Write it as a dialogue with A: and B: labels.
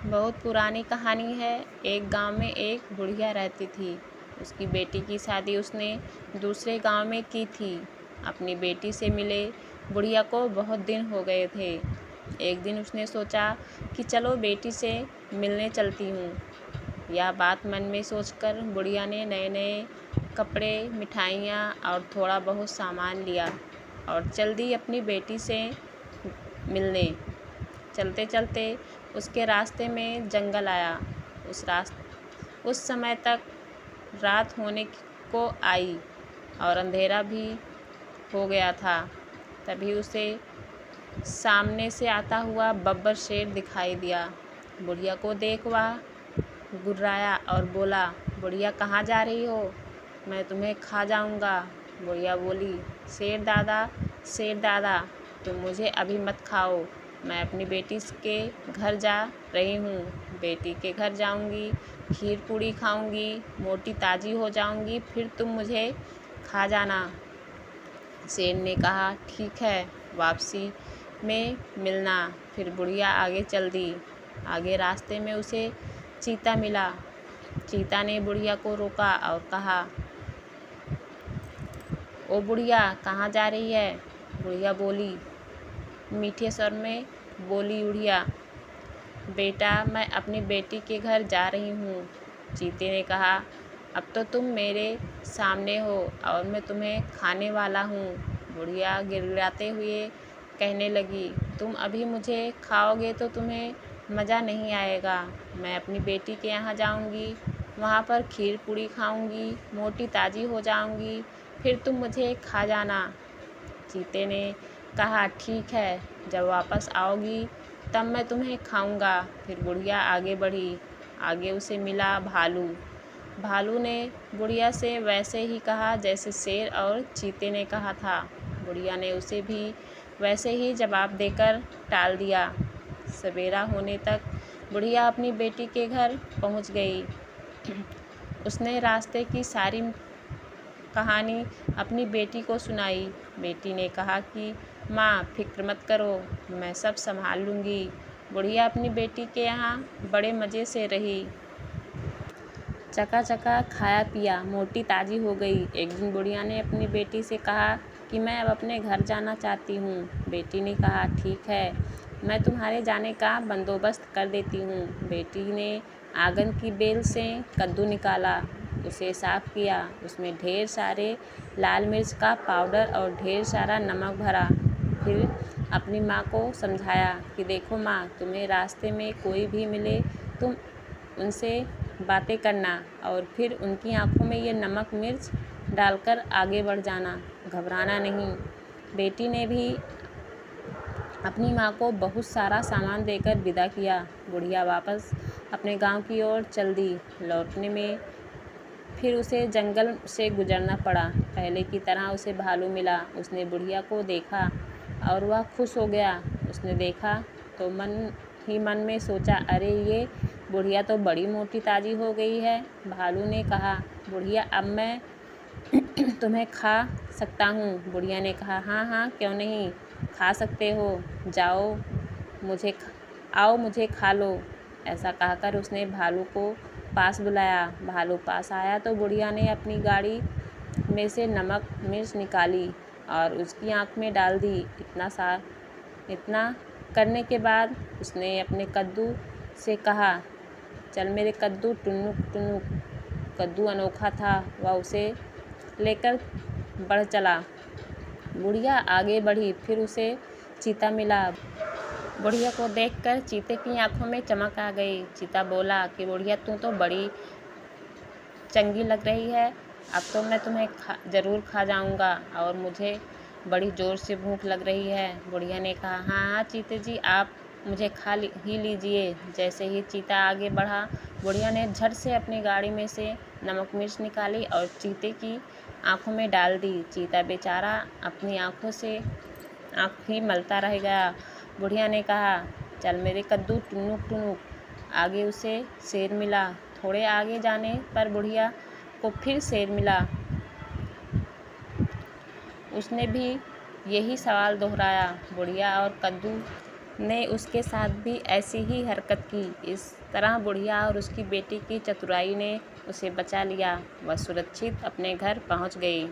A: बहुत पुरानी कहानी है। एक गांव में एक बुढ़िया रहती थी। उसकी बेटी की शादी उसने दूसरे गांव में की थी। अपनी बेटी से मिले बुढ़िया को बहुत दिन हो गए थे। एक दिन उसने सोचा कि चलो बेटी से मिलने चलती हूँ। यह बात मन में सोचकर बुढ़िया ने नए नए कपड़े, मिठाइयाँ और थोड़ा बहुत सामान लिया और चल दी अपनी बेटी से मिलने। चलते चलते उसके रास्ते में जंगल आया। उस समय तक रात होने को आई और अंधेरा भी हो गया था। तभी उसे सामने से आता हुआ बब्बर शेर दिखाई दिया। बुढ़िया को देख वह गुर्राया और बोला, बुढ़िया कहाँ जा रही हो? मैं तुम्हें खा जाऊंगा। बुढ़िया बोली, शेर दादा तुम मुझे अभी मत खाओ। मैं अपनी बेटी के घर जा रही हूँ। बेटी के घर जाऊंगी, खीर पूड़ी खाऊंगी, मोटी ताजी हो जाऊंगी, फिर तुम मुझे खा जाना। शेर ने कहा, ठीक है, वापसी में मिलना। फिर बुढ़िया आगे चल दी। आगे रास्ते में उसे चीता मिला। चीता ने बुढ़िया को रोका और कहा, ओ बुढ़िया कहाँ जा रही है? बुढ़िया बोली, मीठे स्वर में बोली बुढ़िया, बेटा मैं अपनी बेटी के घर जा रही हूँ। चीते ने कहा, अब तो तुम मेरे सामने हो और मैं तुम्हें खाने वाला हूँ। बुढ़िया गिड़गिड़ाते हुए कहने लगी, तुम अभी मुझे खाओगे तो तुम्हें मज़ा नहीं आएगा। मैं अपनी बेटी के यहाँ जाऊँगी, वहाँ पर खीर पूड़ी खाऊँगी, मोटी ताज़ी हो जाऊँगी, फिर तुम मुझे खा जाना। चीते ने कहा, ठीक है, जब वापस आओगी तब मैं तुम्हें खाऊंगा। फिर बुढ़िया आगे बढ़ी। आगे उसे मिला भालू। भालू ने बुढ़िया से वैसे ही कहा जैसे शेर और चीते ने कहा था। बुढ़िया ने उसे भी वैसे ही जवाब देकर टाल दिया। सवेरा होने तक बुढ़िया अपनी बेटी के घर पहुंच गई। उसने रास्ते की सारी कहानी अपनी बेटी को सुनाई। बेटी ने कहा कि माँ फिक्र मत करो, मैं सब संभाल लूँगी। बुढ़िया अपनी बेटी के यहाँ बड़े मज़े से रही। चका खाया पिया, मोटी ताज़ी हो गई। एक दिन बुढ़िया ने अपनी बेटी से कहा कि मैं अब अपने घर जाना चाहती हूँ। बेटी ने कहा, ठीक है, मैं तुम्हारे जाने का बंदोबस्त कर देती हूँ। बेटी ने आंगन की बेल से कद्दू निकाला, उसे साफ़ किया, उसमें ढेर सारे लाल मिर्च का पाउडर और ढेर सारा नमक भरा। फिर अपनी माँ को समझाया कि देखो माँ, तुम्हें रास्ते में कोई भी मिले तुम उनसे बातें करना और फिर उनकी आंखों में ये नमक मिर्च डालकर आगे बढ़ जाना, घबराना नहीं। बेटी ने भी अपनी माँ को बहुत सारा सामान देकर विदा किया। बुढ़िया वापस अपने गांव की ओर चल दी। लौटने में फिर उसे जंगल से गुजरना पड़ा। पहले की तरह उसे भालू मिला। उसने बुढ़िया को देखा और वह खुश हो गया। उसने देखा तो मन ही मन में सोचा, अरे ये बुढ़िया तो बड़ी मोटी ताज़ी हो गई है। भालू ने कहा, बुढ़िया अब मैं तुम्हें खा सकता हूँ। बुढ़िया ने कहा, हाँ हाँ क्यों नहीं, खा सकते हो, जाओ आओ मुझे खा लो। ऐसा कहकर उसने भालू को पास बुलाया। भालू पास आया तो बुढ़िया ने अपनी गाड़ी में से नमक मिर्च निकाली और उसकी आँख में डाल दी। इतना करने के बाद उसने अपने कद्दू से कहा, चल मेरे कद्दू टुनुक टुनुक। कद्दू अनोखा था, वह उसे लेकर बढ़ चला। बुढ़िया आगे बढ़ी। फिर उसे चीता मिला। बुढ़िया को देखकर चीते की आंखों में चमक आ गई। चीता बोला कि बुढ़िया तू तो बड़ी चंगी लग रही है, अब तो मैं तुम्हें ज़रूर खा जाऊंगा और मुझे बड़ी ज़ोर से भूख लग रही है। बुढ़िया ने कहा, हाँ हाँ चीते जी, आप मुझे ही लीजिए। जैसे ही चीता आगे बढ़ा, बुढ़िया ने झट से अपनी गाड़ी में से नमक मिर्च निकाली और चीते की आंखों में डाल दी। चीता बेचारा अपनी आंखों से आँख ही मलता रह गया। बुढ़िया ने कहा, चल मेरे कद्दू टुनुक टुनुक। आगे उसे शेर मिला। थोड़े आगे जाने पर बुढ़िया को फिर शेर मिला। उसने भी यही सवाल दोहराया। बुढ़िया और कद्दू ने उसके साथ भी ऐसी ही हरकत की। इस तरह बुढ़िया और उसकी बेटी की चतुराई ने उसे बचा लिया। वह सुरक्षित अपने घर पहुंच गई।